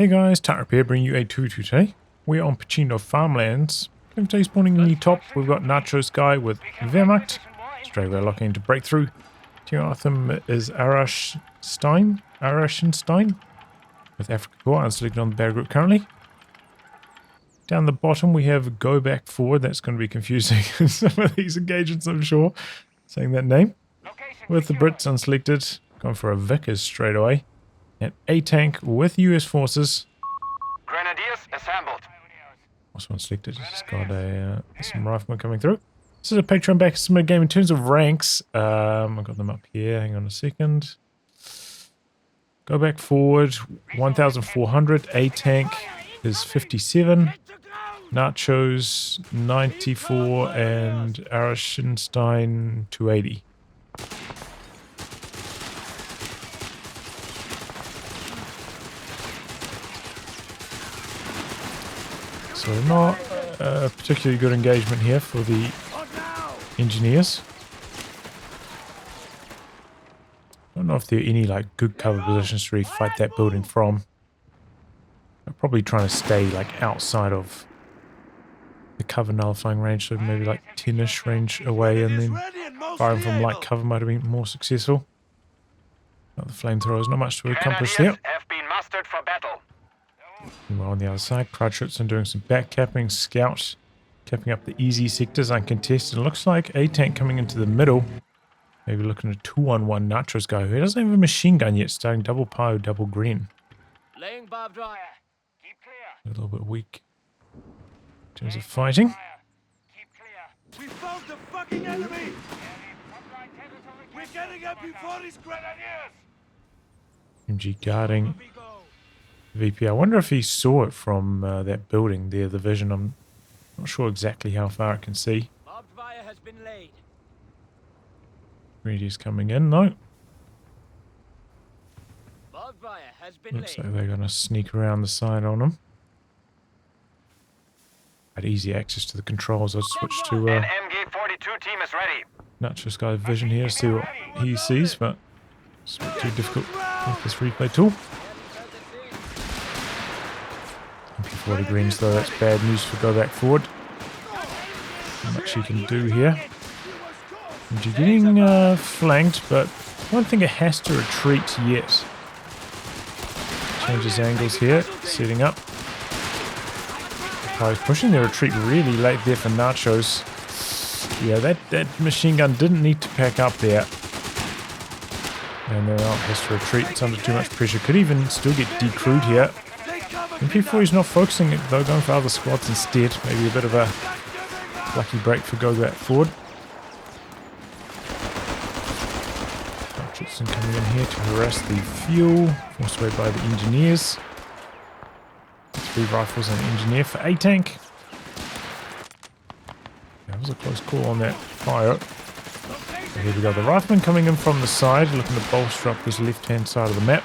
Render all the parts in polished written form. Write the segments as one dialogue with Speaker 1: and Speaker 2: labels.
Speaker 1: Hey guys, Tightrope here, bringing you a 2 today. We're on Pachino Farmlands. Game today spawning in the top, we've got Nachosguy with Wehrmacht. Straight away locking into breakthrough. Team Artham is Arashenstein with Afrika Korps unselected on the battle group currently. Down the bottom we have GoBackForward. That's going to be confusing in some of these engagements, I'm sure, saying that name. With the Brits unselected, going for a Vickers straight away. And atank with US forces.
Speaker 2: Grenadiers assembled.
Speaker 1: Also unselected. He's got a some riflemen coming through. This is a Patreon back similar game in terms of ranks. I've got them up here. Hang on a second. GoBackForward 1,400. Atank is 57. Nachos 94 and Arashenstein 280. So not a particularly good engagement here for the engineers. I don't know if there are any like good cover positions to really fight that building from. I'm probably trying to stay like outside of the cover nullifying range, so maybe like 10-ish range away, and then firing from light cover might have been more successful. Not the flamethrowers, not much to accomplish there.
Speaker 2: Have been mustered for battle.
Speaker 1: Meanwhile on the other side, Crouchitson doing some back capping, scout capping up the easy sectors uncontested. It looks like a tank coming into the middle. Maybe looking at a 2-on-1 Nachosguy who doesn't have a machine gun yet, starting double pyro, double green.
Speaker 2: Laying barbed wire. Keep clear.
Speaker 1: A little bit weak in terms of fighting.
Speaker 2: Keep clear.
Speaker 3: We found the fucking enemy! We're getting up before these grenadiers!
Speaker 1: MG guarding VP. I wonder if he saw it from that building there, the vision. I'm not sure exactly how far it can see.
Speaker 2: Barbed wire has been laid.
Speaker 1: Greedy's coming in, no.
Speaker 2: Barbed wire has been
Speaker 1: Looks
Speaker 2: laid.
Speaker 1: like they're going to sneak around the side on him. Had easy access to the controls. I'll switch to
Speaker 2: An MG-42 team is ready.
Speaker 1: Nachosguy's vision here, see what he sees, but it's not too difficult with this replay tool. MP40 greens though, that's bad news for GoBackForward. Not much he can do here. And you're getting flanked, but I don't think it has to retreat yet. Changes angles here, setting up. He's pushing the retreat really late there for Nachos. Yeah, that machine gun didn't need to pack up there. And now has to retreat. It's under too much pressure. Could even still get decrewed here. MP40's not focusing it though, going for other squads instead. Maybe a bit of a lucky break for GoBackForward. Richardson coming in here to harass the fuel, forced away by the engineers. 3 rifles and an engineer for a tank. That was a close call on that fire. So here we go, the rifleman coming in from the side, looking to bolster up this left-hand side of the map.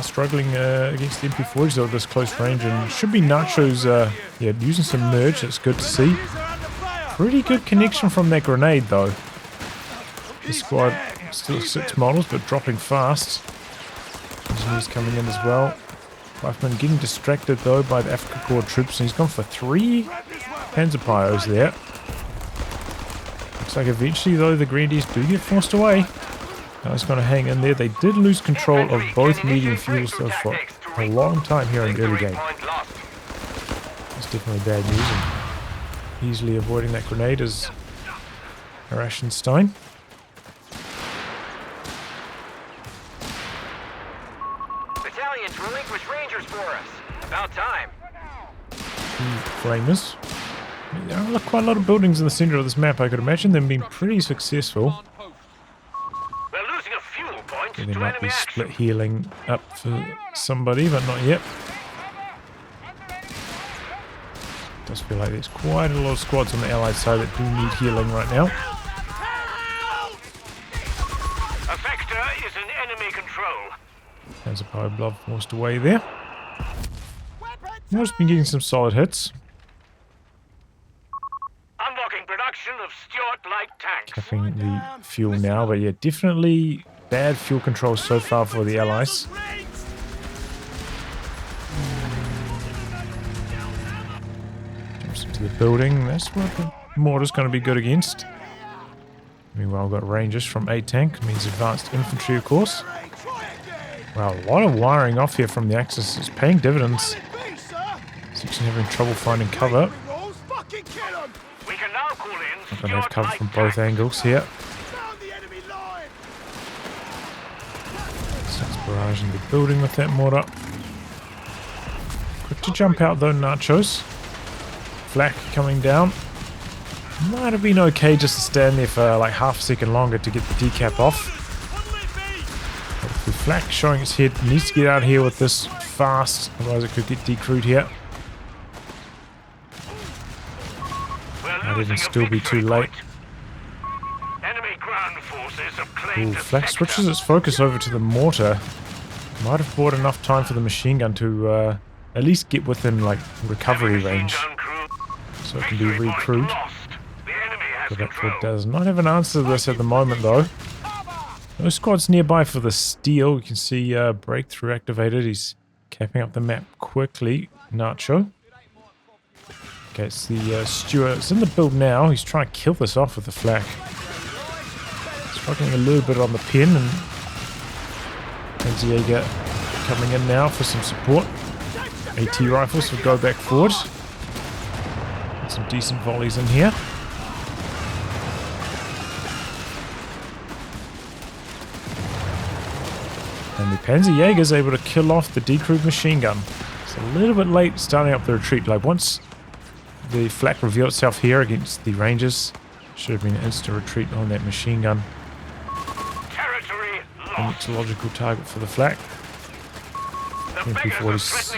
Speaker 1: Struggling against the MP40s though at this close range, and should be Nachos using some merge. That's good to see. Pretty good connection from that grenade though. The squad still 6 models but dropping fast. Engineers coming in as well. Rifleman getting distracted though by the Afrika Korps troops, and he's gone for 3 Panzer Pyros there. Looks like eventually though the Grenadiers do get forced away. Now he's going to hang in there. They did lose control of both medium fuels though for a long time here in the early game. That's definitely bad news, and easily avoiding that grenade is Arashenstein.
Speaker 2: Battalions relinquish rangers for us. About time.
Speaker 1: Flamers. There are quite a lot of buildings in the center of this map. I could imagine them being pretty successful.
Speaker 2: We're losing a fuel point
Speaker 1: There
Speaker 2: to
Speaker 1: might be
Speaker 2: enemy
Speaker 1: split
Speaker 2: action.
Speaker 1: healing up for somebody, but not yet. Does feel like there's quite a lot of squads on the allied side that do need healing right now.
Speaker 2: Effector is in enemy control.
Speaker 1: There's a power blob forced away there. Moore's been getting some solid hits.
Speaker 2: Unlocking production of Stuart light tanks.
Speaker 1: Capping the fuel now, but yeah, definitely bad fuel control so far for the Allies. Jumps into the building. That's what the mortar's going to be good against. Meanwhile, we've got Rangers from atank. Means advanced infantry, of course. Wow, a lot of wiring off here from the Axis. It's paying dividends. Section having trouble finding cover.
Speaker 2: We can now call in.
Speaker 1: Not going to have cover from both angles here. Starts barraging the building with that mortar. Quick to jump out though, Nachos. Flak coming down. Might have been okay just to stand there for like half a second longer to get the decap off. But the Flak showing its head, needs to get out here with this fast, otherwise it could get decrewed here. Might even still be too late. Ooh, Flak switches its focus over to the mortar. Might have bought enough time for the machine gun to at least get within like recovery range, so it can be recrewed. GoBackForward does not have an answer to this at the moment though. No squads nearby for the steel. You can see breakthrough activated. He's capping up the map quickly. Nacho. Okay, it's the Stewart. It's in the build now. He's trying to kill this off with the Flak. Struggling a little bit on the pin, and Jaeger coming in now for some support. AT rifles for GoBackForward. Some decent volleys in here. And the Panzerjäger's able to kill off the decrewed machine gun. It's a little bit late starting up the retreat. Like once the Flak revealed itself here against the Rangers, should have been an instant retreat on that machine gun.
Speaker 2: Territory lost.
Speaker 1: And it's a logical target for the Flak. MP40's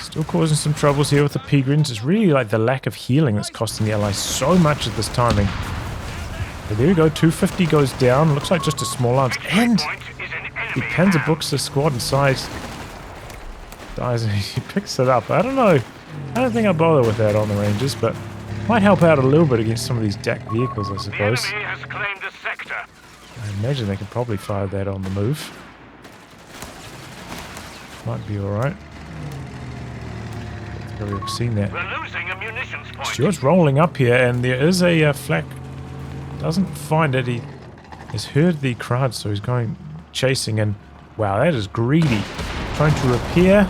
Speaker 1: still causing some troubles here with the Peregrines. It's really like the lack of healing that's costing the Allies so much at this timing. But there we go, 250 goes down. Looks like just a small arms. And the Panzer books the squad inside. Dies and he picks it up. I don't know. I don't think I'll bother with that on the Rangers, but might help out a little bit against some of these DAC vehicles, I suppose.
Speaker 2: The enemy has claimed a sector.
Speaker 1: I imagine they can probably fire that on the move. Might be alright. I think I've seen that.
Speaker 2: We're losing a munitions point.
Speaker 1: Stuart's rolling up here, and there is a Flak. Doesn't find it. He has heard the crowd, so he's going chasing, and wow, that is greedy. Trying to repair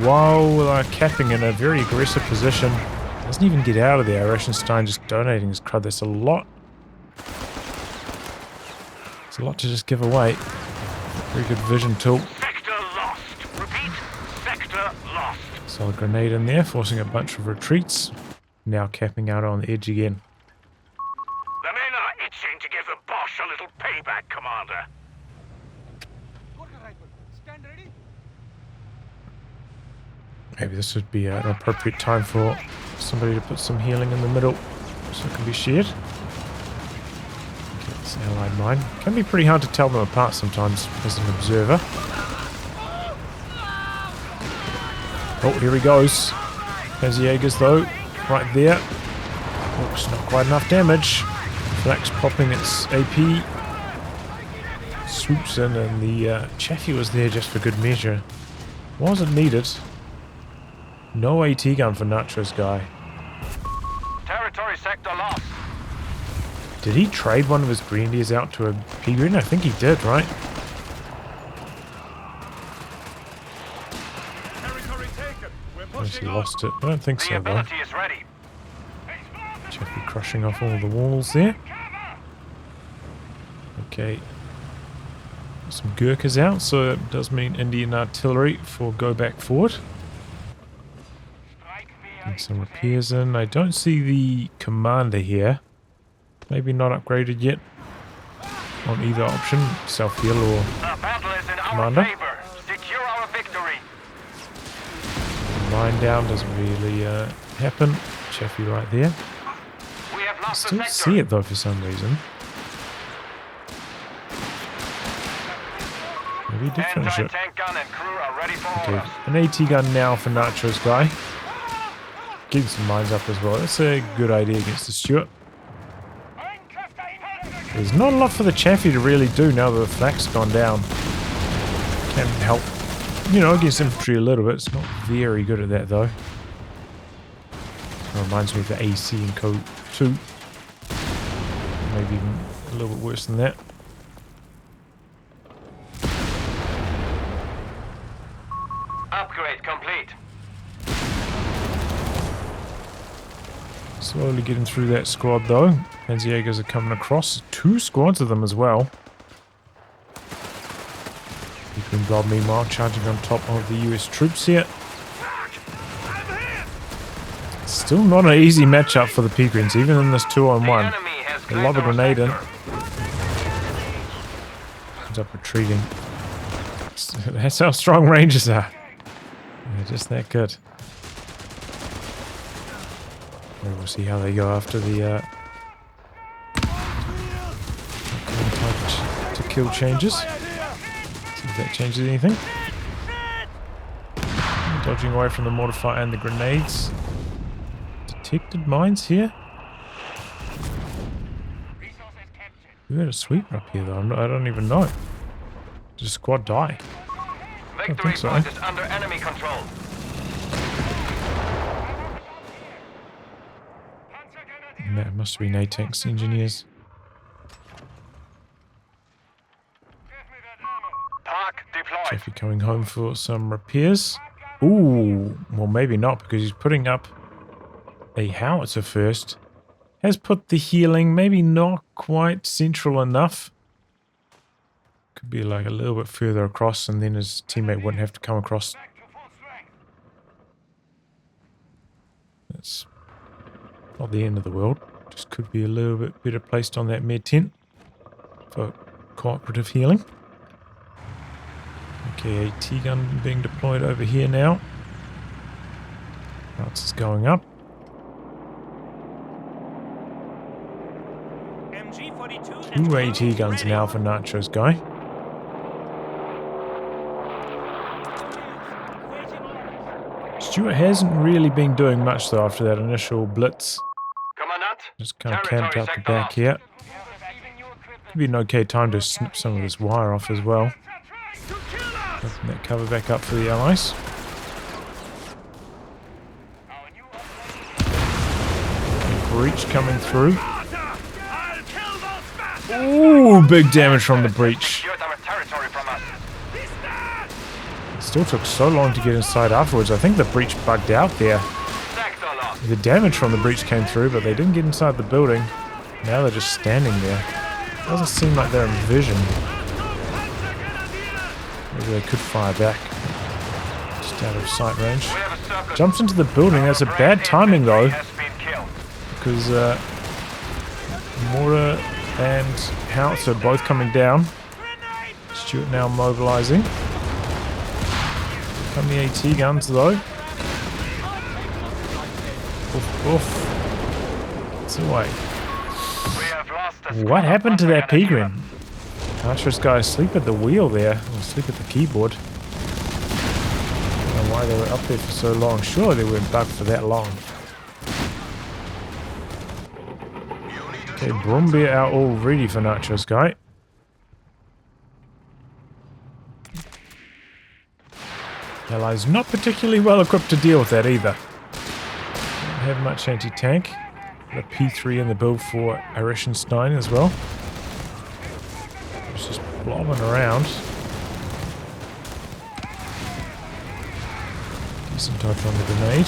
Speaker 1: while capping in a very aggressive position. Doesn't even get out of there. Arashenstein just donating his crowd. That's a lot. It's a lot to just give away. Very good vision tool.
Speaker 2: Sector lost. Repeat, sector lost.
Speaker 1: Solid grenade in there, forcing a bunch of retreats. Now capping out on the edge again.
Speaker 2: The men are itching to give the Bosch a little payback, Commander.
Speaker 1: Maybe this would be an appropriate time for somebody to put some healing in the middle so it can be shared. Okay, it's an allied mine. Can be pretty hard to tell them apart sometimes as an observer. Oh, here he goes. Panzerjägers though, right there. Oops, not quite enough damage. Flak's popping its AP. Swoops in, and the Chaffee was there just for good measure. Wasn't needed. No AT gun for Nachosguy.
Speaker 2: Territory sector lost.
Speaker 1: Did he trade one of his grenadiers out to a Peregrine? I think he did, right? Unless he lost it. I don't think so, though.
Speaker 2: Is ready.
Speaker 1: Chaffee crushing off all the walls there. Okay. Some Gurkhas out, so it does mean Indian artillery for GoBackForward. Get some repairs in. I don't see the commander here. Maybe not upgraded yet on either option, self-heal or commander.
Speaker 2: Secure our victory.
Speaker 1: Line down doesn't really happen. Chaffee right there.
Speaker 2: We have
Speaker 1: I
Speaker 2: lost
Speaker 1: still
Speaker 2: the sector.
Speaker 1: see it though for some reason. Maybe he did finish it.
Speaker 2: Anti-tank gun and crew are ready for
Speaker 1: Okay,
Speaker 2: orders.
Speaker 1: an AT gun now for Nachosguy. Getting some mines up as well. That's a good idea against the Stuart. There's not a lot for the Chaffee to really do now that the flak's gone down. Can help, you know, against infantry a little bit. It's not very good at that though. It reminds me of the AC in COH3. Maybe even a little bit worse than that.
Speaker 2: Upgrade complete.
Speaker 1: Slowly getting through that squad though. Panzerjägers are coming across. 2 squads of them as well. Green meanwhile charging on top of the US troops here. Still not an easy matchup for the Peagrins, even in this 2-on-1. They lob a grenade in. Ends up retreating. That's how strong Rangers are. They're just that good. We'll see how they go after the to kill changes. See if that changes anything. Dodging away from the mortar fire and the grenades. Detected mines here. We had a sweeper up here though. I don't even know. Did a squad die? I don't think so.
Speaker 2: Victory point is under enemy control.
Speaker 1: That must have been atanks engineers.
Speaker 2: Park deployed.
Speaker 1: Jeffy coming home for some repairs. Ooh, well maybe not because he's putting up a howitzer first. Has put the healing, maybe not quite central enough. Could be like a little bit further across and then his teammate wouldn't have to come across. That's not the end of the world. Just could be a little bit better placed on that med tent for cooperative healing. Okay, a T-gun being deployed over here now. Routes is going up. Two AT guns now for Nachosguy. Stuart hasn't really been doing much though after that initial blitz.
Speaker 2: Commandant,
Speaker 1: Just kind of camped out the back here. Could be an okay time to snip some of this wire off as well. Open that cover back up for the allies. Breach coming through. Ooh, big damage from the breach. It still took so long to get inside afterwards. I think the breach bugged out there. The damage from the breach came through, but they didn't get inside the building. Now they're just standing there. Doesn't seem like they're in vision. Maybe they could fire back. Just out of sight range. Jumps into the building. That's a bad timing though. Because mortar and howitzer both coming down. Stuart now mobilizing. Come the AT guns though. Oof, oof. It's away. What happened to that Peagrin? Nachosguy asleep at the wheel there. Or asleep at the keyboard. I don't know why they were up there for so long. Surely they weren't bugged for that long. Okay, Brumbeer out all ready for Nachosguy. Allies not particularly well equipped to deal with that either. Don't have much anti-tank. Got a P3 in the build for Arashenstein as well. It's just blobbing around. Decent touch on the grenade.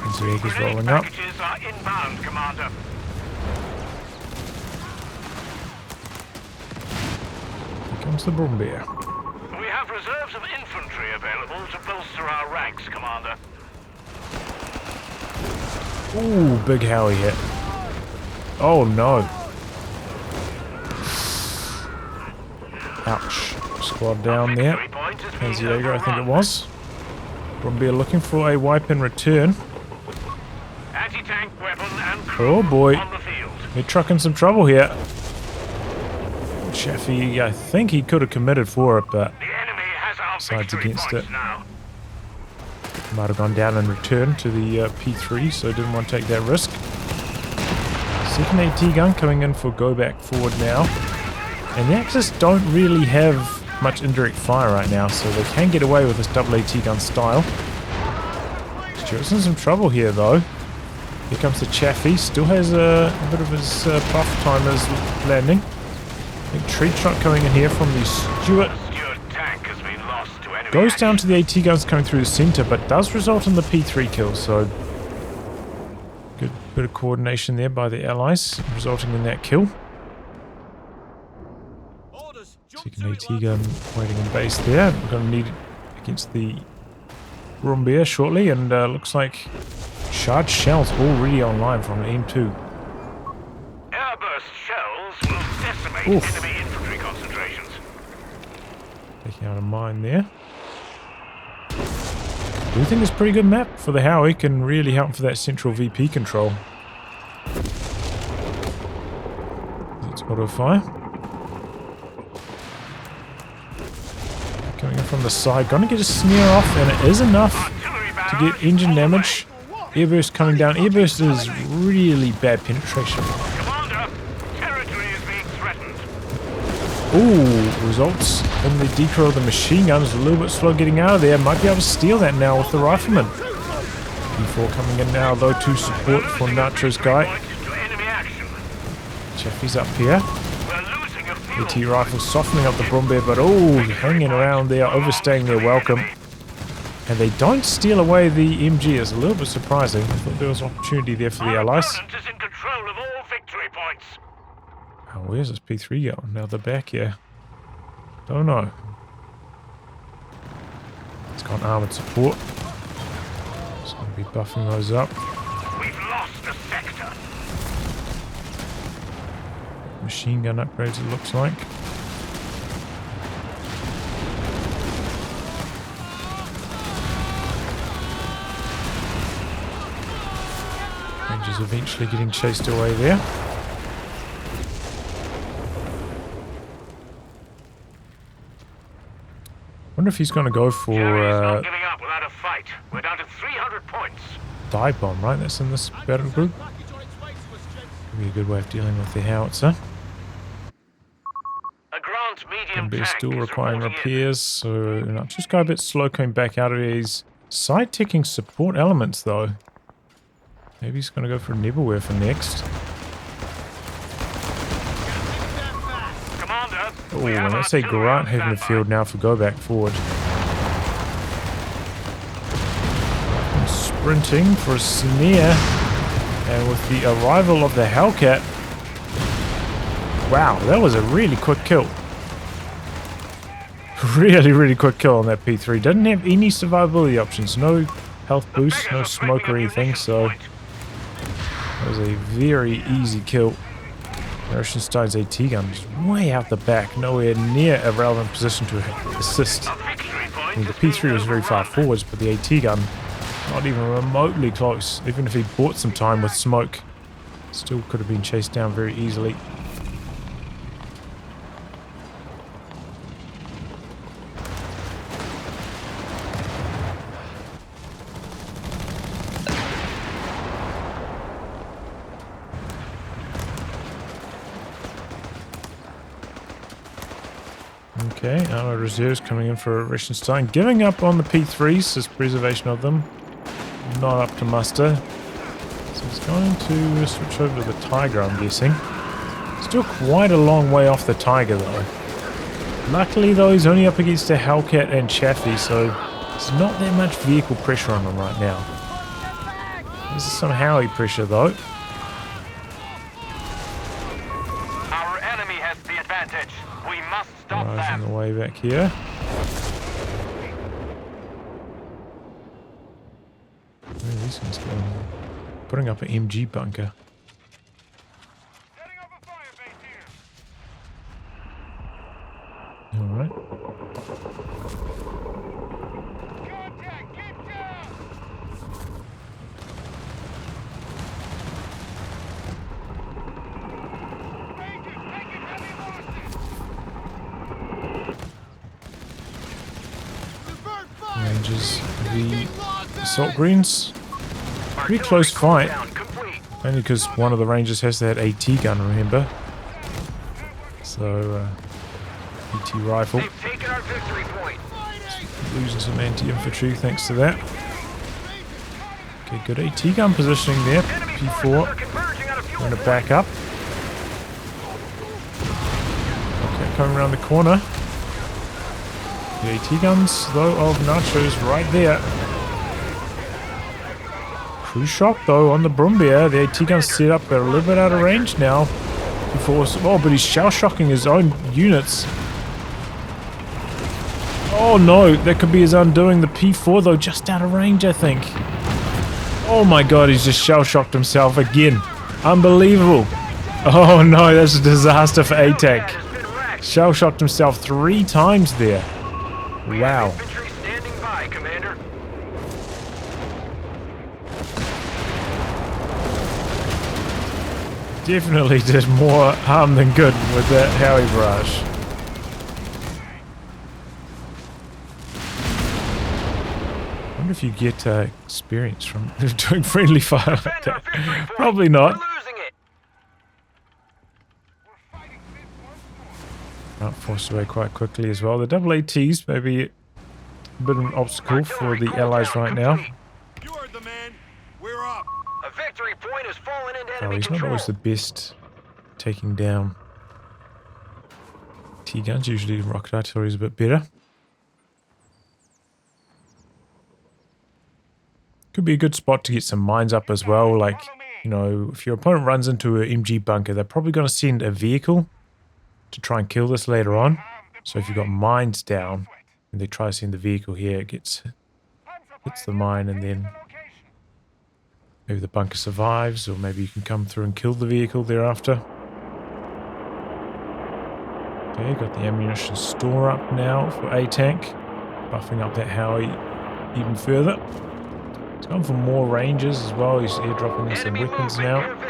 Speaker 1: Panzerjäger's rolling up. Here comes the Brumbeer.
Speaker 3: We have reserves of infantry available to bolster our ranks, Commander.
Speaker 1: Ooh, big Howie hit. Oh no. Ouch. Squad down there. Panzerjäger, I think it was. Brumbeer looking for a wipe in return.
Speaker 3: Anti-tank weapon and crew
Speaker 1: Oh boy.
Speaker 3: on the field.
Speaker 1: They're trucking some trouble here. Chaffee, I think he could have committed for it, but
Speaker 3: The enemy has our
Speaker 1: sides
Speaker 3: victory
Speaker 1: against
Speaker 3: points
Speaker 1: it.
Speaker 3: now.
Speaker 1: Might have gone down and returned to the P3, so didn't want to take that risk. Second AT gun coming in for GoBackForward now. And the Axis don't really have much indirect fire right now, so they can get away with this double AT gun style. Stuart's in some trouble here though. Here comes the Chaffee, still has a bit of his buff timers landing. Big tree truck coming in here from the Stuart. Goes down to the AT guns coming through the center, but does result in the P3 kill, so good bit of coordination there by the allies, resulting in that kill. Second AT gun waiting in base there. We're going to need it against the Brumbier shortly, and looks like charged shells already online from an M2.
Speaker 2: Airburst shells will decimate enemy infantry concentrations.
Speaker 1: Taking out a mine there. I do think it's a pretty good map for the Howie, can really help for that central VP control. Let's auto fire. Coming in from the side, gonna get a snare off, and it is enough to get engine damage. Airburst coming down. Airburst is really bad penetration.
Speaker 2: Commander, territory is being threatened.
Speaker 1: Ooh, results in the decoy of the machine gun is a little bit slow getting out of there. Might be able to steal that now with the rifleman. P4 coming in now though to support for Nachosguy. Chaffee's up here. AT rifle softening up the Brumbier, but oh, hanging around there, overstaying their welcome. And they don't steal away the MG. It's a little bit surprising. I thought there was an opportunity there for the allies. Oh, where's this P3 going? Now they're back here. Don't know. It's got armored support. It's going to be buffing those up.
Speaker 2: We've lost a sector.
Speaker 1: Machine gun upgrades, it looks like. Rangers eventually getting chased away there. Wonder if he's going to go for
Speaker 2: not giving up without a fight. We're down to 300 points.
Speaker 1: dive bomb, right? That's in this battle group. Could be a good way of dealing with the howitzer.
Speaker 2: A Grant medium
Speaker 1: And they're
Speaker 2: tank
Speaker 1: still
Speaker 2: is
Speaker 1: requiring
Speaker 2: reporting
Speaker 1: repairs, so just go a bit slow coming back out of here. He's side-ticking support elements though. Maybe he's going to go for a Neverwhere for next. Oh, and let's say Grant having the field now for GoBackForward. Sprinting for a snare, and with the arrival of the Hellcat, wow, that was a really quick kill. Really quick kill on that P3. Didn't have any survivability options, no health boost, no smoke or anything, so that was a very easy kill. Arashenstein's AT gun is way out the back, nowhere near a relevant position to assist. I mean, the P3 was very far forwards, but the AT gun not even remotely close. Even if he bought some time with smoke, still could have been chased down very easily. Okay, our reserves coming in for Arashenstein. Giving up on the P3s, his preservation of them. Not up to muster. So he's going to switch over to the Tiger, I'm guessing. Still quite a long way off the Tiger, though. Luckily, though, he's only up against a Hellcat and Chaffee, so there's not that much vehicle pressure on him right now. There's some Howie pressure, though.
Speaker 2: Our enemy has the advantage. We must stop
Speaker 1: On
Speaker 2: them.
Speaker 1: the way back here. Where are these guys going? Putting up an MG bunker.
Speaker 3: Setting up a fire base here.
Speaker 1: Alright.
Speaker 3: Contact, keep down. Rangers taking heavy losses.
Speaker 1: Rangers, the assault greens. Pretty close fight. Only because one of the rangers has that AT gun, remember? So, AT rifle. Losing some anti-infantry thanks to that. Okay, good AT gun positioning there. P4. Going to back up. Okay, coming around the corner. The AT guns, though, of Nachos right there. Crew shock, though, on the Brumbier. The AT guns set up. They're a little bit out of range now. Oh, but he's shell-shocking his own units. Oh, no. That could be his undoing. The P4, though, just out of range, I think. Oh, my God. He's just shell-shocked himself again. Unbelievable. Oh, no. That's a disaster for atank. Shell-shocked himself 3 times there. Wow. Definitely did more harm than good with that Howie barrage. I wonder if you get experience from doing friendly fire like that. Probably not. Forced away quite quickly as well. The double ATs may be a bit of an obstacle for the allies right now. Oh, he's not always the best taking down T-guns. Usually rocket artillery is a bit better. Could be a good spot to get some mines up as well. Like, you know, if your opponent runs into an MG bunker, they're probably going to send a vehicle to try and kill this later on. So if you've got mines down and they try to send the vehicle here, it hits the mine, and then maybe the bunker survives, or maybe you can come through and kill the vehicle thereafter. Okay, got the ammunition store up now for atank, buffing up that Howie even further. He's gone for more rangers as well. He's airdropping in some weapons now.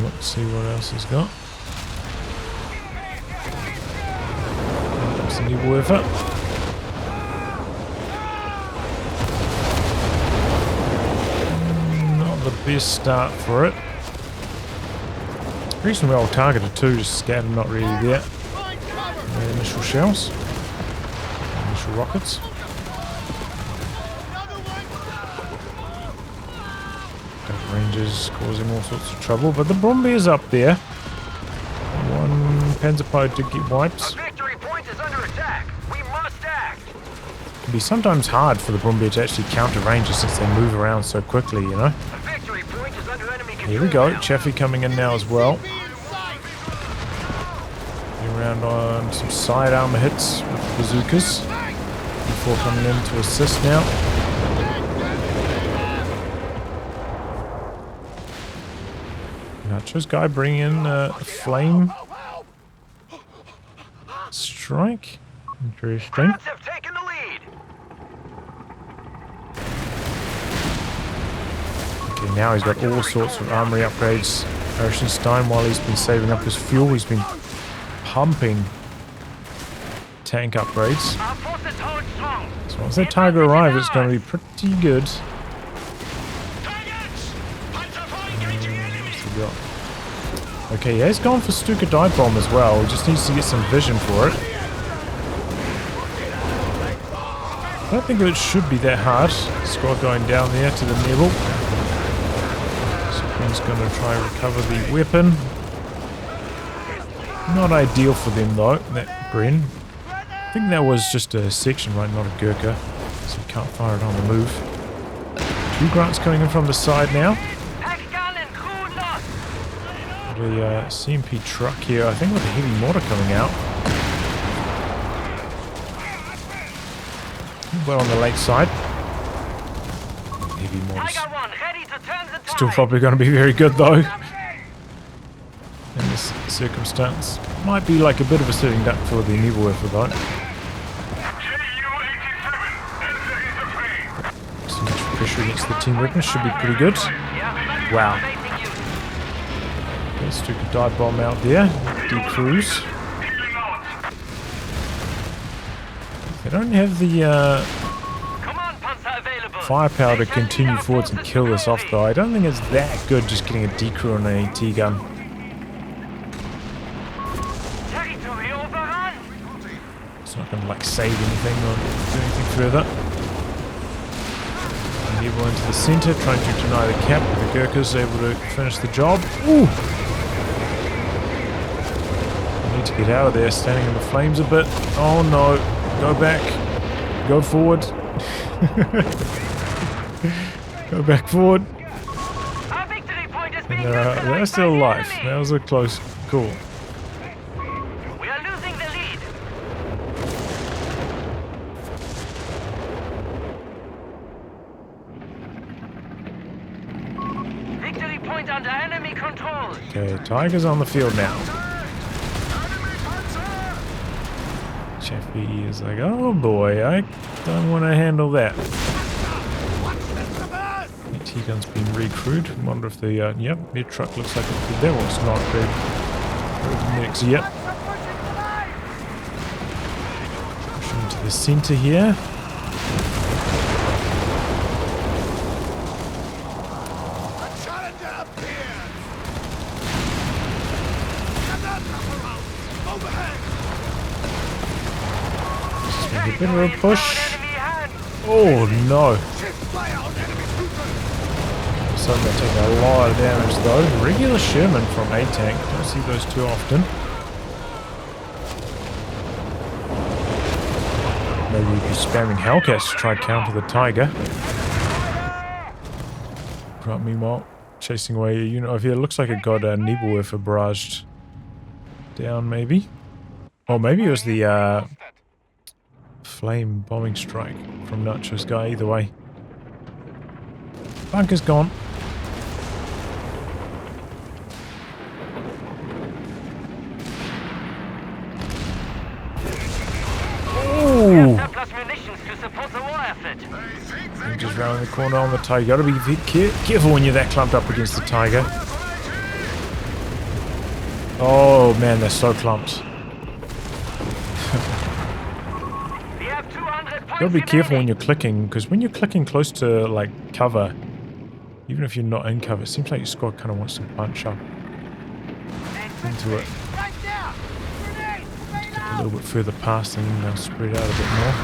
Speaker 1: Let's see what else he's got. There's the new Werfer. Not the best start for it. It's reasonably well targeted too, just scattered, not really there. The initial shells. Initial rockets. Rangers causing all sorts of trouble, but the Brumbiers up there. One Panzerpode to get wipes.
Speaker 2: A victory point is under attack. We must act.
Speaker 1: It can be sometimes hard for the Brumbier to actually counter Rangers since they move around so quickly, you know.
Speaker 2: A victory point is under enemy control.
Speaker 1: Here we go, Chaffee coming in now as well. Getting around on some side armor hits with the bazookas. Before coming in to assist now. Nachosguy bringing in a flame strike. Interesting.
Speaker 2: Have taken the lead.
Speaker 1: Okay, now he's got all sorts of armory upgrades. Arashenstein, while he's been saving up his fuel, he's been pumping tank upgrades.
Speaker 2: Our forces hold strong.
Speaker 1: So once that Tiger arrives, it's going to be pretty good. Okay, yeah, he's gone for Stuka dive bomb as well. He just needs to get some vision for it. I don't think it should be that hard. Squad going down there to the Neville. Supreme's going to try and recover the weapon. Not ideal for them though, that Bren. I think that was just a section, right, not a Gurkha. So you can't fire it on the move. 2 grunts coming in from the side now. The CMP truck here, I think with a heavy mortar coming out. Well on the lake side. Heavy mortars. Still probably going to be very good though. In this circumstance. Might be like a bit of a sitting duck for the Nebelwerfer though. So much pressure against the team weapons should be pretty good. Wow. Let's do a dive bomb out there. Decruise. They don't have the firepower to continue forwards and kill this off though. I don't think it's that good just getting a decrew on an AT gun. It's not going to like save anything or do anything further. And everyone into the centre trying to deny the cap. The Gurkhas able to finish the job. Ooh! I need to get out of there, standing in the flames a bit. Oh no. Go back. Go forward. Go back forward. And they're still alive. That was a close call.
Speaker 2: We are losing the lead. Victory point under enemy control.
Speaker 1: Okay, Tiger's on the field now. Chaffee is like, oh boy, I don't want to handle that. T-gun's been recruited. Wonder if the, yep, their truck looks like it. That one's not big. Next, yep. Pushing into the centre here. A bit of a push. Oh no. So they're taking a lot of damage though. Regular Sherman from atank. Don't see those too often. Maybe we'd be spamming Hellcats to try to counter the Tiger. Right, meanwhile, chasing away a unit over here. Looks like it got a Nebelwerfer barraged down maybe. Or maybe it was the flame bombing strike from Nachosguy. Either way. Bunker's gone. Ooh. Just round the corner on the Tiger. You gotta be careful when you're that clumped up against the Tiger. Oh man, they're so clumped. You gotta be careful when you're clicking, because when you're clicking close to like cover, even if you're not in cover, it seems like your squad kind of wants to bunch up into it. A little bit further past and then they'll spread out a bit more.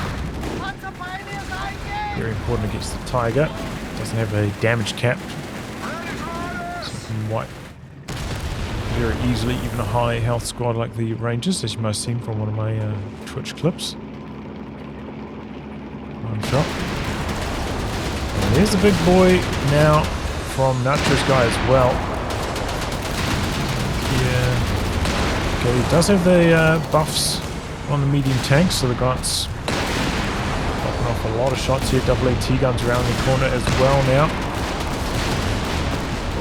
Speaker 1: Very important against the Tiger. Doesn't have a damage cap, so you can wipe very easily even a high health squad like the Rangers, as you might have seen from one of my Twitch clips. One shot. And there's the big boy now from Nachosguy as well. Yeah. Okay, he does have the buffs on the medium tanks, so the Grant's popping off a lot of shots here. Double AT guns around the corner as well now.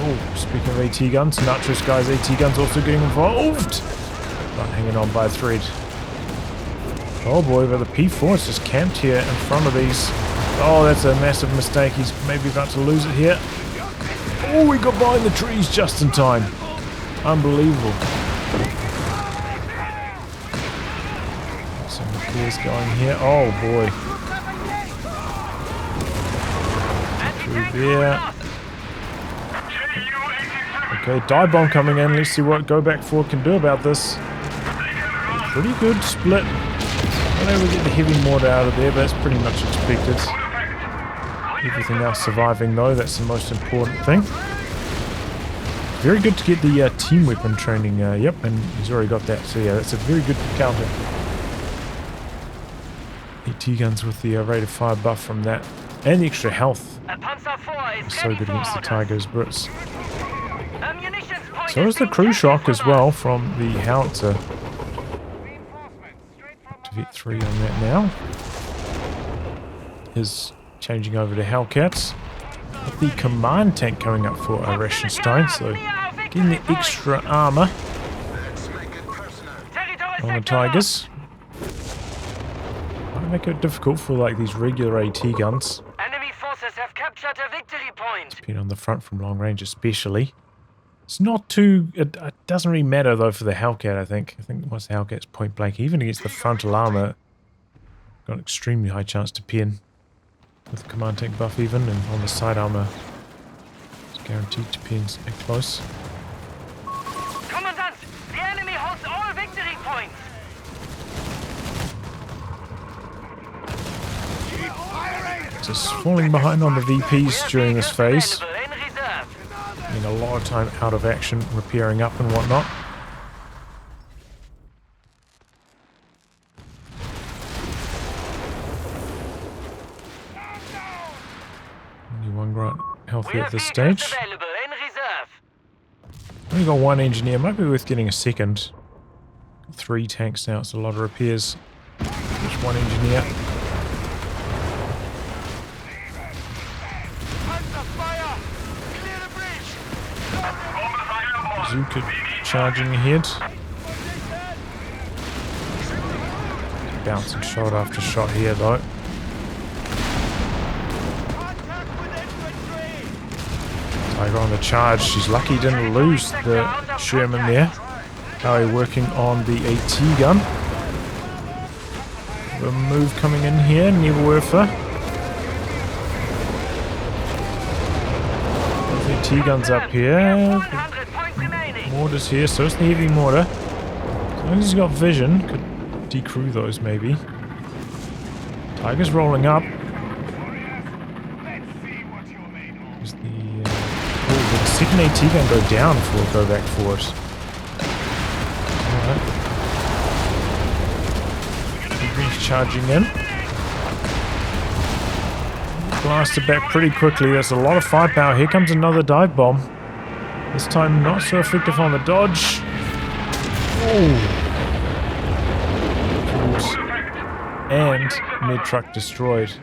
Speaker 1: Oh, speaking of AT guns, Nachosguy's AT guns also getting involved. Not hanging on by a thread. Oh boy, but the P4 is just camped here in front of these. Oh, that's a massive mistake. He's maybe about to lose it here. Oh, he got behind the trees just in time. Unbelievable. Some repairs going here. Oh boy. Through there. Okay, dive bomb coming in. Let's see what GoBackForward can do about this. Pretty good split. Not able to get the heavy mortar out of there, but that's pretty much expected. Everything else surviving though, that's the most important thing. Very good to get the team weapon training, yep, and he's already got that, so yeah, that's a very good counter. AT guns with the rate of fire buff from that, and the extra health. So good against the Tiger's Brits. So is the crew shock as well from the howitzer. Activate 3 on that now. Is changing over to Hellcats. With the command tank coming up for Arashenstein, so getting the extra armor on the Tigers. Might make it difficult for like these regular AT guns.
Speaker 2: Enemy forces have captured a victory point.
Speaker 1: It's been on the front from long range especially. It's not too... It doesn't really matter, though, for the Hellcat, I think. I think once the Hellcat's point blank, even against the frontal armor, got an extremely high chance to pin. With the command tank buff even, and on the side armor, it's guaranteed to pin at close.
Speaker 2: Commandant, the enemy holds all victory points.
Speaker 1: Just falling behind on the VPs during this phase.
Speaker 2: Available in reserve.
Speaker 1: Spending a lot of time out of action, repairing up and whatnot. Only one grunt healthy at this stage.
Speaker 2: Available in reserve.
Speaker 1: Only got one engineer, might be worth getting a second. 3 tanks now, it's a lot of repairs. Just one engineer. Bazooka charging ahead. Bouncing shot after shot here though. Tiger on the charge. She's lucky he didn't lose the Sherman there. Curry working on the AT gun. The move coming in here, never worth her. AT gun's up here. Mortar's here, so it's the heavy mortar. As long as he's got vision, could decrew those maybe. Tiger's rolling up. Is the second AT gun go down before go back forward? Alright. He's charging in. Blasted back pretty quickly. There's a lot of firepower. Here comes another dive bomb. This time not so effective on the dodge. Oh. And mid-truck destroyed.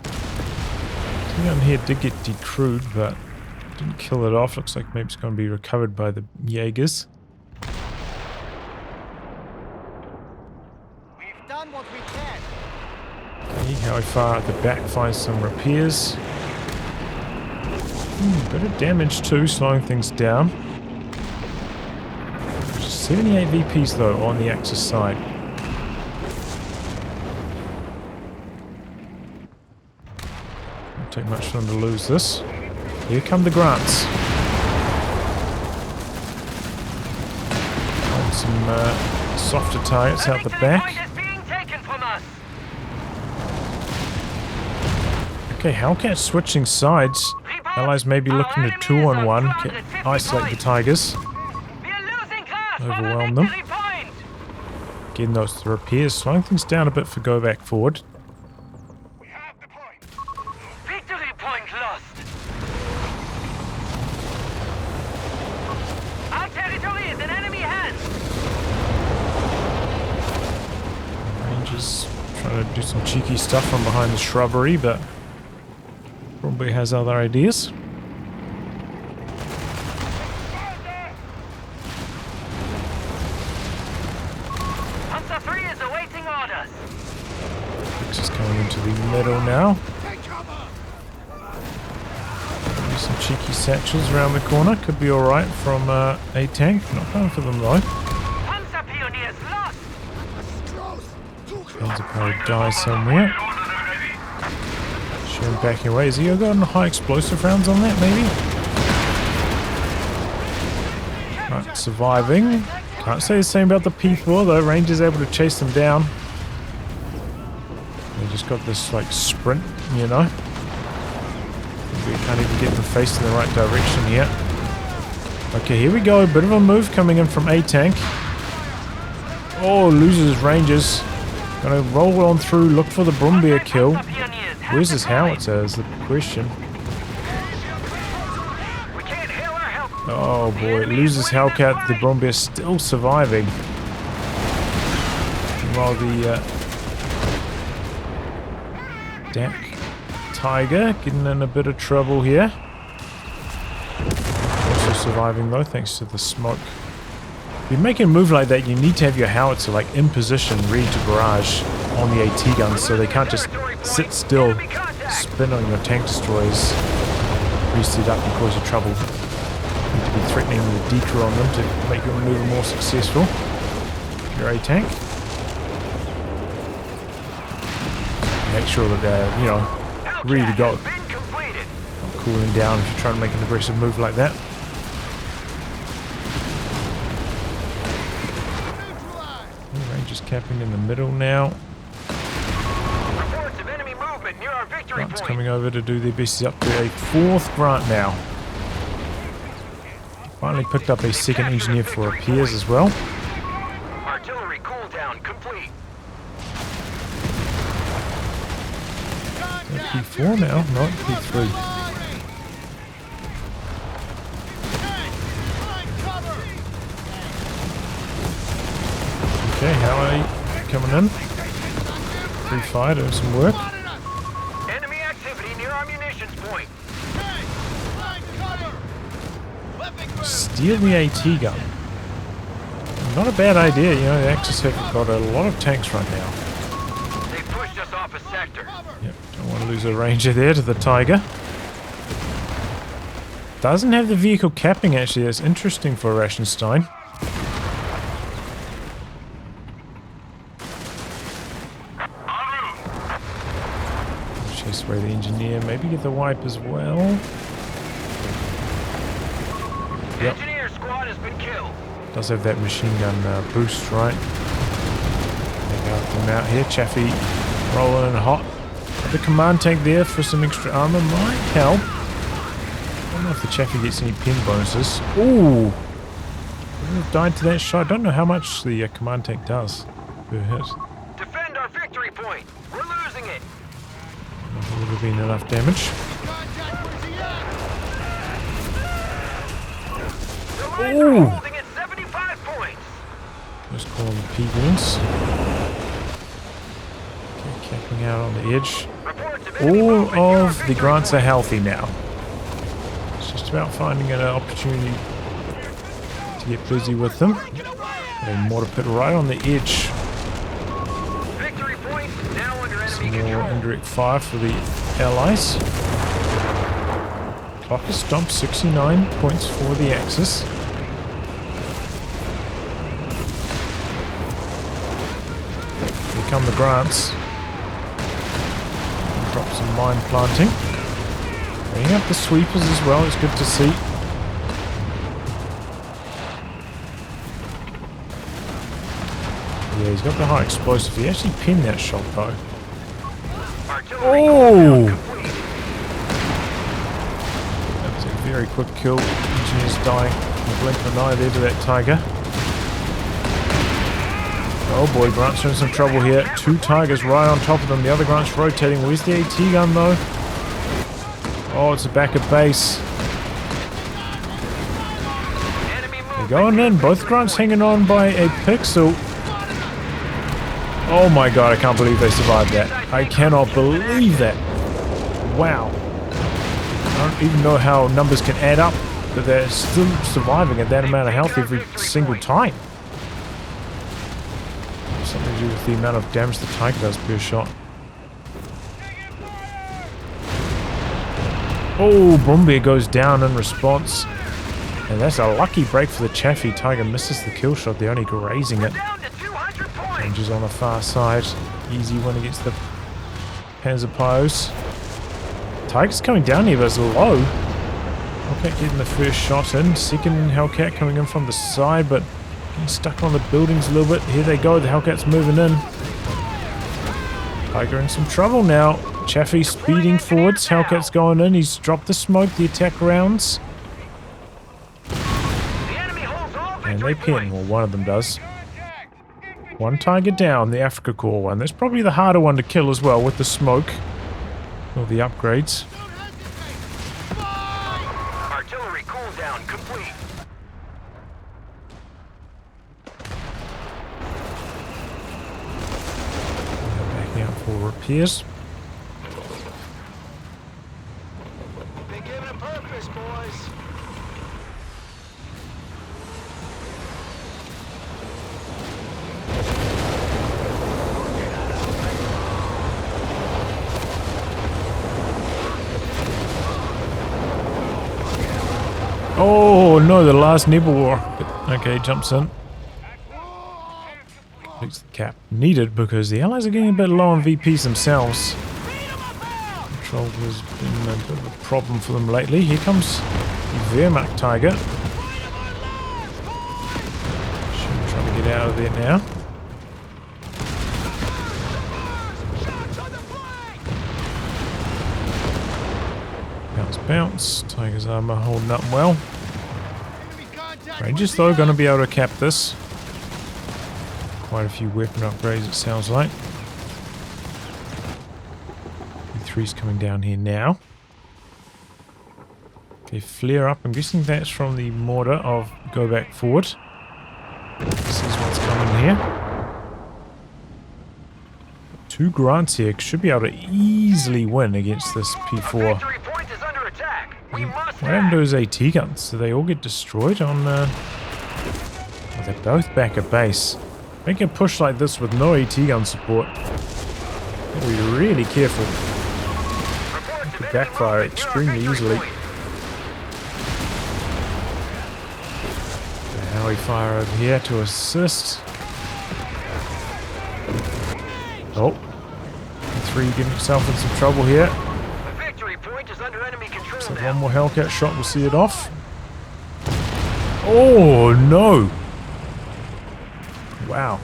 Speaker 1: The gun here did get decrewed, but didn't kill it off. Looks like maybe it's going to be recovered by the Jaegers.
Speaker 3: We've done what we can.
Speaker 1: Okay, how far at the back finds some repairs. Bit of damage too, slowing things down. 78 VPs though on the Axis side. Won't take much for them to lose this. Here come the grants. And some softer targets out the back. Okay, Hellcat switching sides. Allies may be looking to 2-on-1, isolate the Tigers. Overwhelm them. Getting those repairs, slowing things down a bit for go back forward.
Speaker 3: We have the point.
Speaker 2: Victory point lost. Our territory is in enemy hands.
Speaker 1: Rangers trying to do some cheeky stuff from behind the shrubbery, but probably has other ideas. Into the middle now. Maybe some cheeky satchels around the corner. Could be alright from a tank. Not bad for them though. Panzer probably die somewhere. Showing backing away. Has he got high explosive rounds on that maybe? Right, surviving. Can't say the same about the P4 though. Ranger's able to chase them down. Just got this like sprint, you know. We can't even get them facing the right direction yet. Okay, here we go. A bit of a move coming in from A tank. Oh, loses Rangers. Gonna roll on through, look for the Brumbier kill. Where's his howitzer is the question. Oh boy, loses Hellcat. The Brumbier still surviving. While the Dak Tiger getting in a bit of trouble here. Also surviving though, thanks to the smoke. If you're making a move like that, you need to have your howitzer like in position, ready to barrage on the AT guns, so they can't just sit still. spin on your tank destroyers boost it up and cause you trouble. You need to be threatening the detour on them to make your maneuver more successful. Your A-tank. Make sure that they're, you know, ready to go. Not cooling down if you're trying to make an aggressive move like that. Rangers capping in the middle now.
Speaker 2: Reports of enemy movement near our victory
Speaker 1: Grant's
Speaker 2: point.
Speaker 1: coming over to do their best. He's up to a 4th Grant now. Finally picked up a 2nd engineer for repairs as well.
Speaker 2: Artillery cooldown complete.
Speaker 1: P4 now, not P3. Okay, how are you coming in? Free fire, doing some work.
Speaker 2: Enemy activity near our munitions point.
Speaker 1: Steal the AT gun. Not a bad idea, you know, the Axis have got a lot of tanks right now.
Speaker 2: They pushed us off a sector.
Speaker 1: Yep, don't want to lose a ranger there to the Tiger. Doesn't have the vehicle capping actually, that's interesting for Arashenstein. Chase away the engineer, maybe get the wipe as well. Yep.
Speaker 2: Engineer squad has been killed.
Speaker 1: Does have that machine gun boost, right? Take out them out here. Chaffee rolling in hot. The command tank there for some extra armor might help. I don't know if the Chaffee gets any pin bonuses. Ooh! Died to that shot. I don't know how much the command tank does per hit.
Speaker 2: Defend our victory point. We're losing it.
Speaker 1: Would have been enough damage.
Speaker 2: The lines are holding at 75 points.
Speaker 1: Just calling the P-Goons. Okay, capping out on the edge.
Speaker 2: Reports of enemy
Speaker 1: All
Speaker 2: movement near our
Speaker 1: of the
Speaker 2: victory
Speaker 1: grants are
Speaker 2: point.
Speaker 1: healthy now. It's just about finding an opportunity to get busy with them. A mortar pit right on the edge.
Speaker 2: Victory point now under
Speaker 1: Some
Speaker 2: enemy
Speaker 1: more
Speaker 2: control.
Speaker 1: indirect fire for the Allies. Clock has stomped 69 points for the Axis. Here come the grants. Drop some mine planting. Bringing up the sweepers as well, it's good to see. Yeah, he's got the high explosive. He actually pinned that shot though.
Speaker 2: Artillery
Speaker 1: Oh!
Speaker 2: complete.
Speaker 1: That was a very quick kill. Engineers dying in the blink of an eye there to that Tiger. Oh boy, Grant's in some trouble here. 2 Tigers right on top of them. The other Grant's rotating. Where's the AT gun though? Oh, it's the back of base.
Speaker 2: Enemy
Speaker 1: They're
Speaker 2: movement
Speaker 1: going
Speaker 2: near
Speaker 1: in. Both
Speaker 2: victory
Speaker 1: Grants
Speaker 2: point.
Speaker 1: hanging on by a pixel. Oh my god, I can't believe they survived that. I cannot believe that. Wow. I don't even know how numbers can add up, but they're still surviving at that amount of health every single time. Something to do with the amount of damage the Tiger does per shot. Oh, Boombear goes down in response. And that's a lucky break for the Chaffee. Tiger misses the kill shot. They're only grazing it.
Speaker 2: Down to 200 points.
Speaker 1: Rangers on the far side. Easy win against the Panzer Pios. Tiger's coming down here, but it's low. Hellcat getting the first shot in. Second Hellcat coming in from the side, but getting stuck on the buildings a little bit. Here they go. The Hellcat's moving in. Tiger in some trouble now. Chaffee speeding forwards. Hellcat's going in. He's dropped the smoke, the attack rounds.
Speaker 2: The enemy holds all
Speaker 1: And
Speaker 2: victory
Speaker 1: they pin.
Speaker 2: points.
Speaker 1: Well, one of them does. One Tiger down, the Afrika Corps one. That's probably the harder one to kill as well with the smoke. Or the upgrades.
Speaker 2: Artillery cooldown complete.
Speaker 1: Backing up for repairs.
Speaker 3: Been given a purpose, boys.
Speaker 1: no, the last nibble rocket. Okay, jumps in. Takes the cap. Needed because the Allies are getting a bit low on VPs themselves. Control has been a bit of a problem for them lately. Here comes the Wehrmacht Tiger. Trying to get out of there now. Bounce, bounce. Tiger's armor holding up well. Rangers though going to be able to cap this. Quite a few weapon upgrades it sounds like. E3's coming down here now. Okay, flare up. I'm guessing that's from the mortar of GoBackForward. This is what's coming here. 2 grants here. Should be able to easily win against this P4. What happened to his AT guns? Do they all get destroyed on... Oh, they're both back at base. Making a push like this with no AT gun support. Gotta be really careful. It could backfire extremely easily. The Howie fire over here to assist. Oh. E3 getting himself in some trouble here. So one more Hellcat shot will see it off. Oh no! Wow.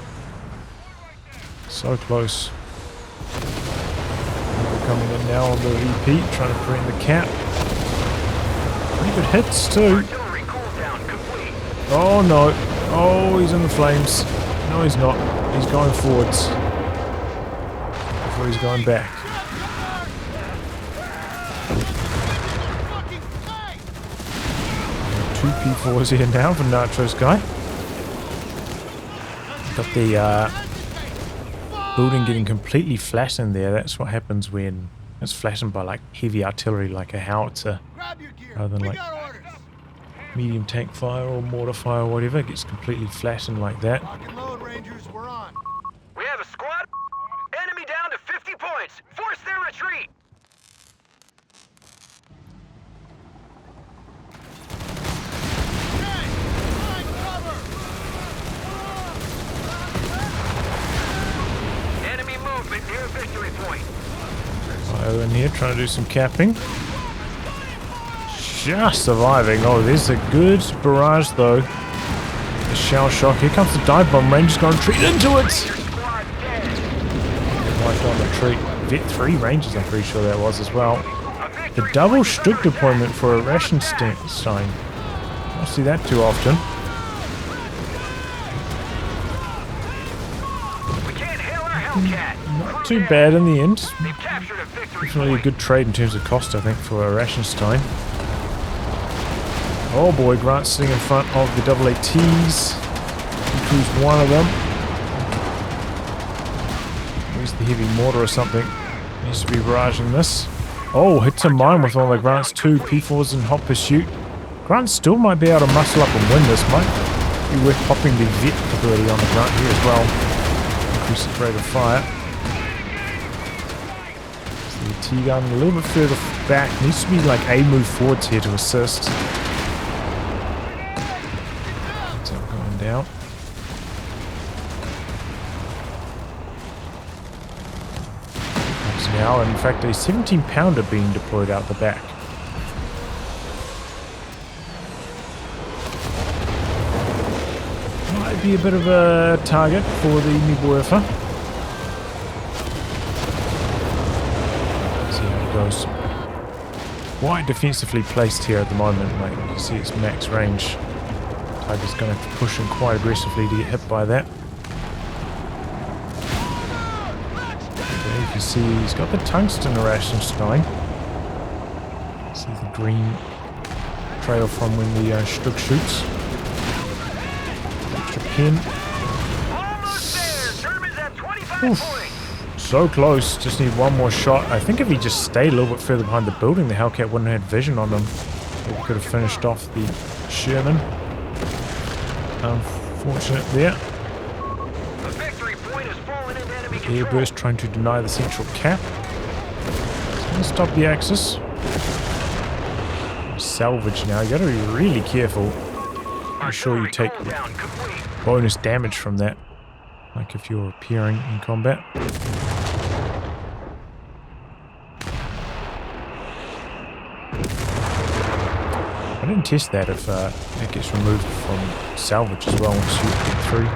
Speaker 1: So close. We're coming in now on the VP, trying to prevent the cap. Pretty good hits too. Oh no. Oh, he's in the flames. No, he's not. He's going forwards. Before he's going back. Two P4s here now for Nachosguy. Got the building getting completely flattened there. That's what happens when it's flattened by like heavy artillery like a howitzer. Rather than like medium tank fire or mortar fire or whatever. It gets completely flattened like that.
Speaker 2: We have a squad. Enemy down to 50 points. Force their retreat. Near victory point.
Speaker 1: Fire in here, trying to do some capping. Just surviving. Oh, there's a good barrage though. The shell shock. Here comes the dive bomb. Rangers going to retreat into it. Wiped on retreat. Vet 3 Rangers, I'm pretty sure that was as well. The double Stug deployment for Arashenstein. I don't see that too often. Not too bad in the end. Definitely a good trade in terms of cost, I think, for Arashenstein. Oh boy, Grant's sitting in front of the double ATs. He crews one of them. Where's the heavy mortar or something? Needs to be barraging this. Oh, hits a mine with all the Grants, 2 P4s in hot pursuit. Grant still might be able to muscle up and win this. Might be worth popping the vet ability on the Grant here as well. Increase the rate of fire. So the T-gun a little bit further back. Needs to be like a move forwards here to assist. That's not going down. There's now, in fact, a 17-pounder being deployed out the back. Might be a bit of a target for the Nibuerfa. See how it goes. Quite defensively placed here at the moment. Like you can see, it's max range. Tiger's going to have to push in quite aggressively to get hit by that. Okay, you can see he's got the tungsten Arashenstein. See the green trail from when the Stug shoots. Pin. Oof. So close. Just need one more shot. I think if he just stayed a little bit further behind the building, the Hellcat wouldn't have had vision on him. He could have finished off the Sherman. Unfortunate there. Airburst trying to deny the central cap. So let's stop the Axis. Salvage now. You got to be really careful. pretty sure you take
Speaker 2: Down complete.
Speaker 1: bonus damage from that, like if you're appearing in combat. I didn't test that if it gets removed from salvage as well once you get through.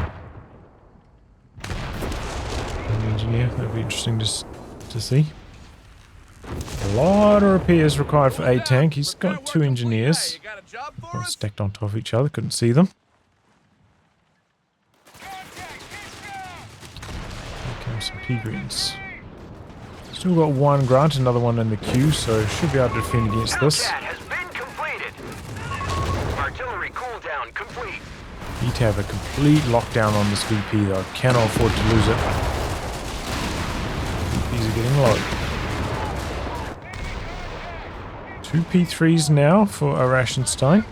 Speaker 1: Engineer, that'd be interesting to see. A lot of repairs required for A-Tank. He's got 2 engineers. Both stacked on top of each other, couldn't see them. Here comes some P-Greens. Still got 1 grunt, another one in the queue, so should be able to defend against this.
Speaker 2: Has been completed. Artillery cooldown complete.
Speaker 1: Need to have a complete lockdown on this VP though. Cannot afford to lose it. VPs are getting low. 2 P3s now for Arashenstein.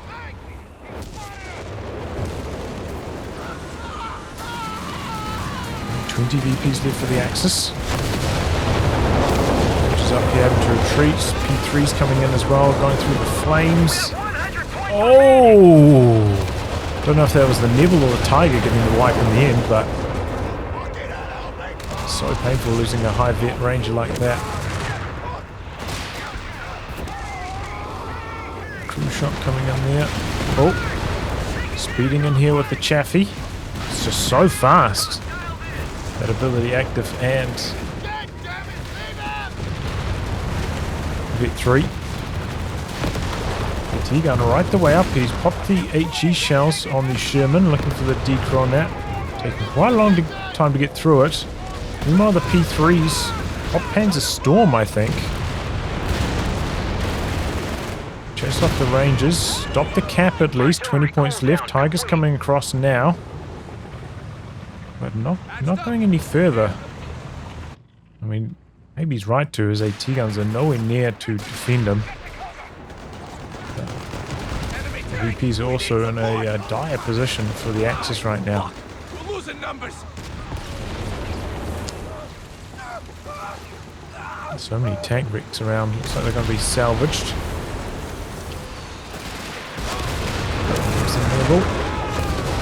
Speaker 1: 20 VPs left for the Axis. Which is up here having to retreat. P3s coming in as well, going through the flames. Oh! Don't know if that was the Neville or the Tiger getting the wipe in the end, but so painful losing a high vet ranger like that. Crew shot coming in there. Oh, speeding in here with the Chaffee. It's just so fast. That ability active and vet 3. T-gun right the way up. He's popped the HE shells on the Sherman, looking for the decoy on that. Taking quite a long time to get through it. Meanwhile, the P3s pop Panzer Storm, I think. Chase off the Rangers. Stop the cap at least. 20 points left. Tiger's coming across now. But not going any further. I mean, maybe he's right to. His AT guns are nowhere near to defend him. The VPs are also in a dire position for the Axis right now.
Speaker 3: We're losing numbers.
Speaker 1: So many tank wrecks around. Looks like they're going to be salvaged.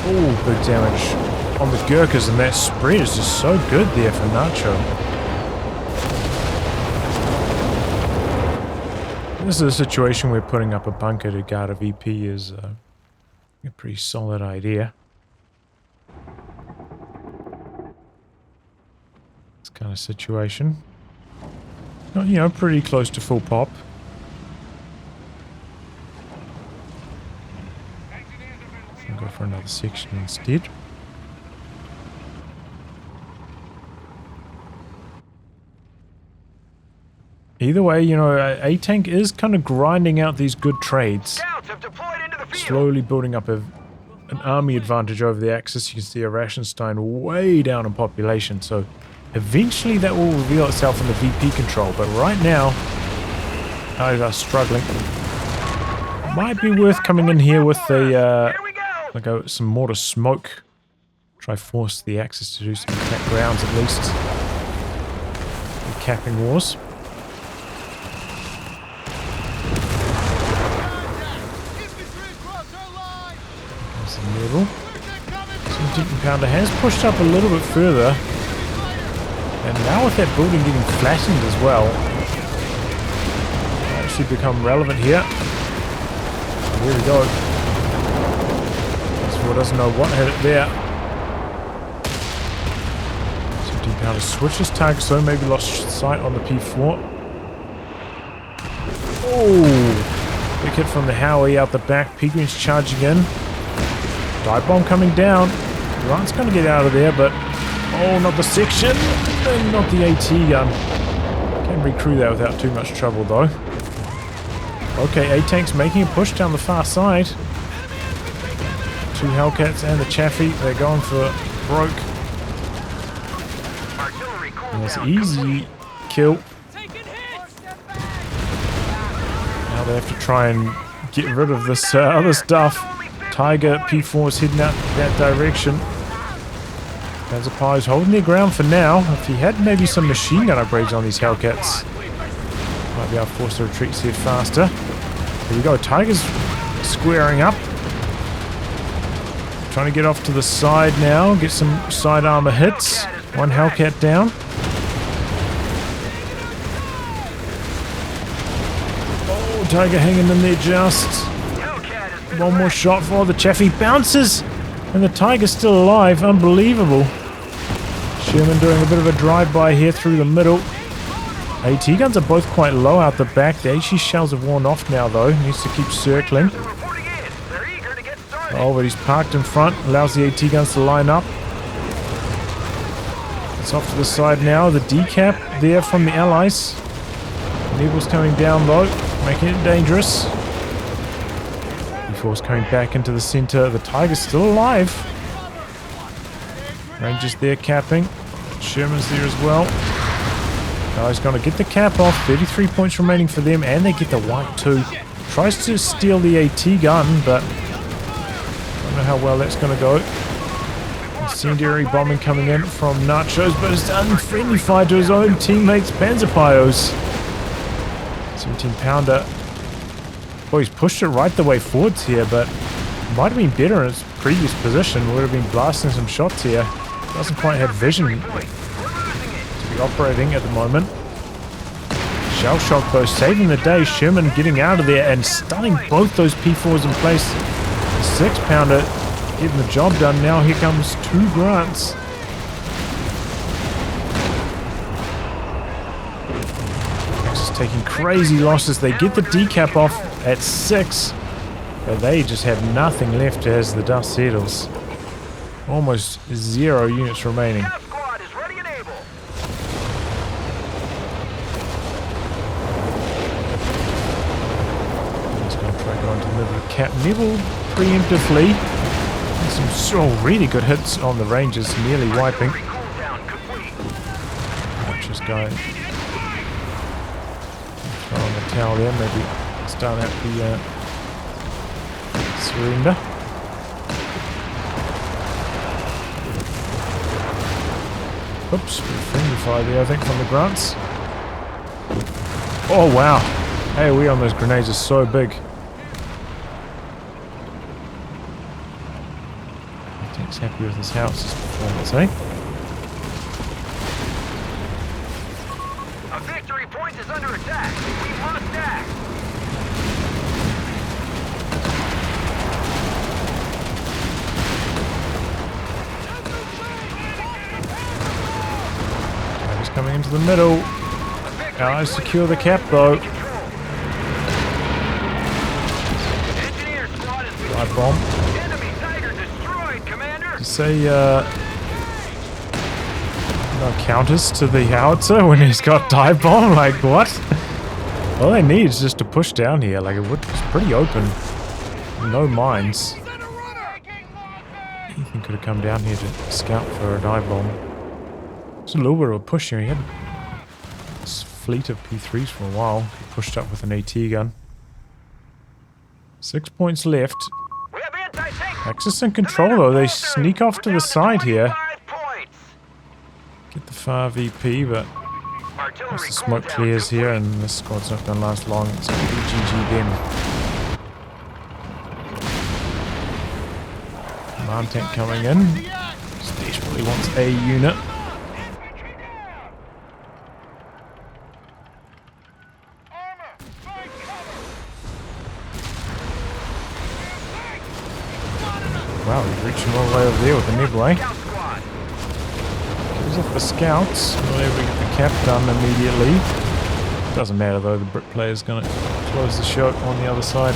Speaker 1: Oh, big damage on the Gurkhas, and that spread is just so good there for Nacho. This is a situation where putting up a bunker to guard a VP is a pretty solid idea. This kind of situation. You know, pretty close to full pop. I'll go for another section instead. Either way, you know, A-Tank is kind of grinding out these good trades. Slowly building up an army advantage over the Axis. You can see Arashenstein way down in population, so eventually that will reveal itself in the VP control, but right now, they are struggling. Might be worth coming in here with a, some mortar smoke. Try force the Axis to do some cap rounds at least. The capping wars. There's the level. So Deacon Pounder has pushed up a little bit further. And now with that building getting flattened as well, that should become relevant here. There we go. This doesn't know what hit it there. So Deep Pounder switches target, so maybe lost sight on the P4. Oh! Big hit from the Howie out the back. P-Green's charging in. Dive bomb coming down. Grant's going to get out of there, but oh, not the section, and not the AT gun. Can recrew that without too much trouble, though. Okay, A-Tank's making a push down the far side. 2 Hellcats and the Chaffee, they're going for broke. And it's an easy kill. Now they have to try and get rid of this other stuff. Tiger P4 is heading out that direction. Panzer is holding their ground for now. If he had maybe some machine gun upgrades on these Hellcats, might be able to force the retreats here faster. Here we go, Tiger's squaring up. trying to get off to the side now. Get some side armor hits. One Hellcat down. Oh, Tiger hanging in there just. One more shot for the Chaffee. Bounces! And the Tiger's still alive. Unbelievable. Sherman doing a bit of a drive-by here through the middle. AT guns are both quite low out the back. The HE shells have worn off now, though. Needs to keep circling. Oh, but he's parked in front. Allows the AT guns to line up. It's off to the side now. The decap there from the Allies. Nebel's coming down, though. Making it dangerous. Force coming back into the center. The Tiger's still alive. Rangers there capping. Sherman's there as well. Now he's going to get the cap off. 33 points remaining for them, and they get the white too. Tries to steal the AT gun, but don't know how well that's going to go. Incendiary bombing coming in from Nachos, but it's unfriendly fire to his own teammates, Panzerpios. 17-pounder. Well, he's pushed it right the way forwards here, but might have been better in its previous position. Would have been blasting some shots here. Doesn't quite have vision to be operating at the moment. Shell shock though, saving the day. Sherman getting out of there and stunning both those P4s in place. The 6-pounder getting the job done. Now here comes 2 Grants. Taking crazy losses. They get the decap off at 6, but they just have nothing left as the dust settles. Almost 0 units remaining.
Speaker 2: Cap squad is ready and able.
Speaker 1: He's going to try to go into the middle of Cap Neville preemptively. Some really good hits on the Rangers, nearly wiping. Nachosguy. Throw on the towel there, maybe start out the surrender. Oops, friendly fire there, I think, from the Grants. Oh, wow. AoE on those grenades is so big. Tank's happy with his house's performance, eh?
Speaker 2: A victory point is under attack. We must act.
Speaker 1: He's coming into the middle. Allies secure the cap though. Dive bomb.
Speaker 2: Enemy Tiger destroyed, Commander.
Speaker 1: You say no counters to the howitzer when he's got dive bomb? Like what? All they need is just to push down here. Like it's pretty open. No mines. Ethan could have come down here to scout for a dive bomb. It's a little bit of a push here. He had this fleet of P3s for a while. He pushed up with an AT gun. 6 points left.
Speaker 2: We have anti-tank.
Speaker 1: Axis in control though. They sneak off to the side here. Get the far VP, but once the smoke clears here and this squad's not going to last long, it's going to be GG then. Command tank coming in. Just desperately wants a unit. Wow, he's reaching all the way over there with the Nebula. Kills off the scouts. We'll able to get the cap done immediately. Doesn't matter though, the Brit player's going to close the shot on the other side.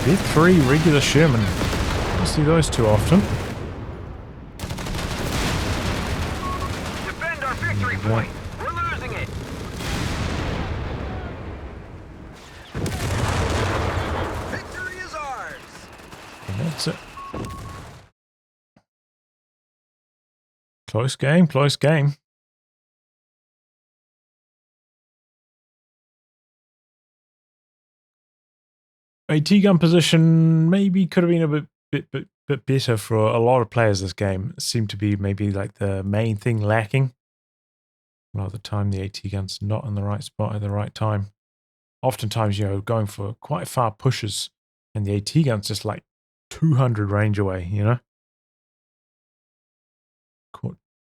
Speaker 1: B3 regular Sherman. Don't see those too often.
Speaker 2: Defend our victory point. We're losing it. Victory is ours.
Speaker 1: And that's it. Close game, close game. AT gun position maybe could have been a bit better for a lot of players this game. It seemed to be maybe like the main thing lacking. A lot of the time the AT gun's not in the right spot at the right time. Oftentimes, you know, going for quite far pushes And the AT gun's just like 200 range away, you know?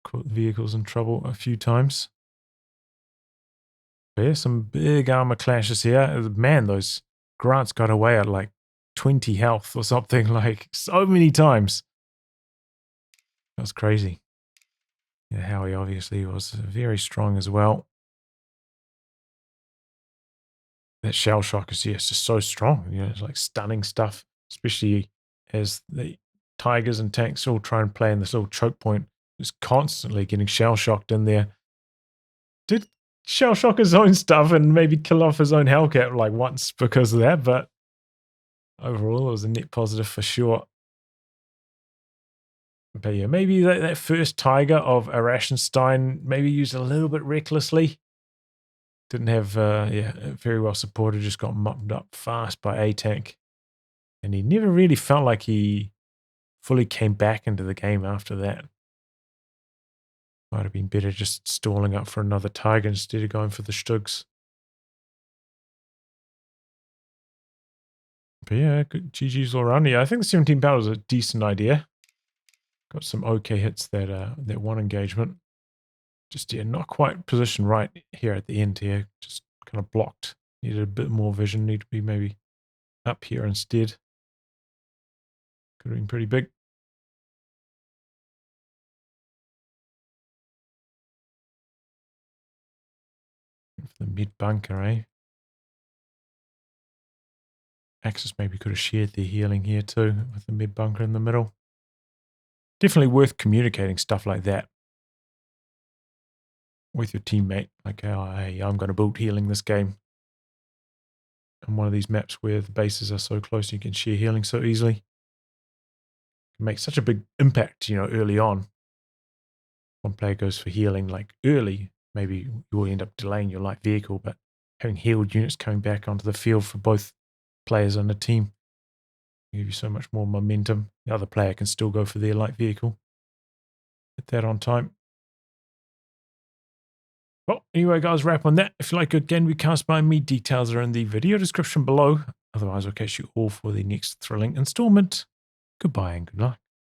Speaker 1: Caught vehicles in trouble a few times. But yeah, some big armor clashes here. Man, those Grants got away at like 20 health or something, like so many times. That was crazy. Yeah, Howie obviously was very strong as well. That shell shock is just so strong. You know, it's like stunning stuff, especially as the Tigers and tanks all try and play in this little choke point. Just constantly getting shell shocked in there. Did shell shock his own stuff and maybe kill off his own Hellcat like once because of that, but overall it was a net positive for sure. But yeah, maybe that first Tiger of Arashenstein maybe used a little bit recklessly. Didn't have, very well supported, just got mopped up fast by atank. And he never really felt like he fully came back into the game after that. Might have been better just stalling up for another Tiger instead of going for the Stugs. But yeah, good GG's all around. Yeah, I think the 17 power was a decent idea. Got some okay hits that one engagement. Just, yeah, not quite positioned right here at the end here. Just kind of blocked. Needed a bit more vision. Need to be maybe up here instead. Could have been pretty big. For the mid bunker, eh? Axis maybe could have shared their healing here too, with the mid bunker in the middle. Definitely worth communicating stuff like that with your teammate. Like, oh, hey, I'm going to build healing this game. On one of these maps where the bases are so close, you can share healing so easily. It can make such a big impact, you know, early on. One player goes for healing like early, maybe you will end up delaying your light vehicle, but having healed units coming back onto the field for both players on the team give you so much more momentum. The other player can still go for their light vehicle. Hit that on time. Well, anyway, guys, wrap on that. If you like good game we cast by me, details are in the video description below. Otherwise, I'll catch you all for the next thrilling installment. Goodbye and good luck.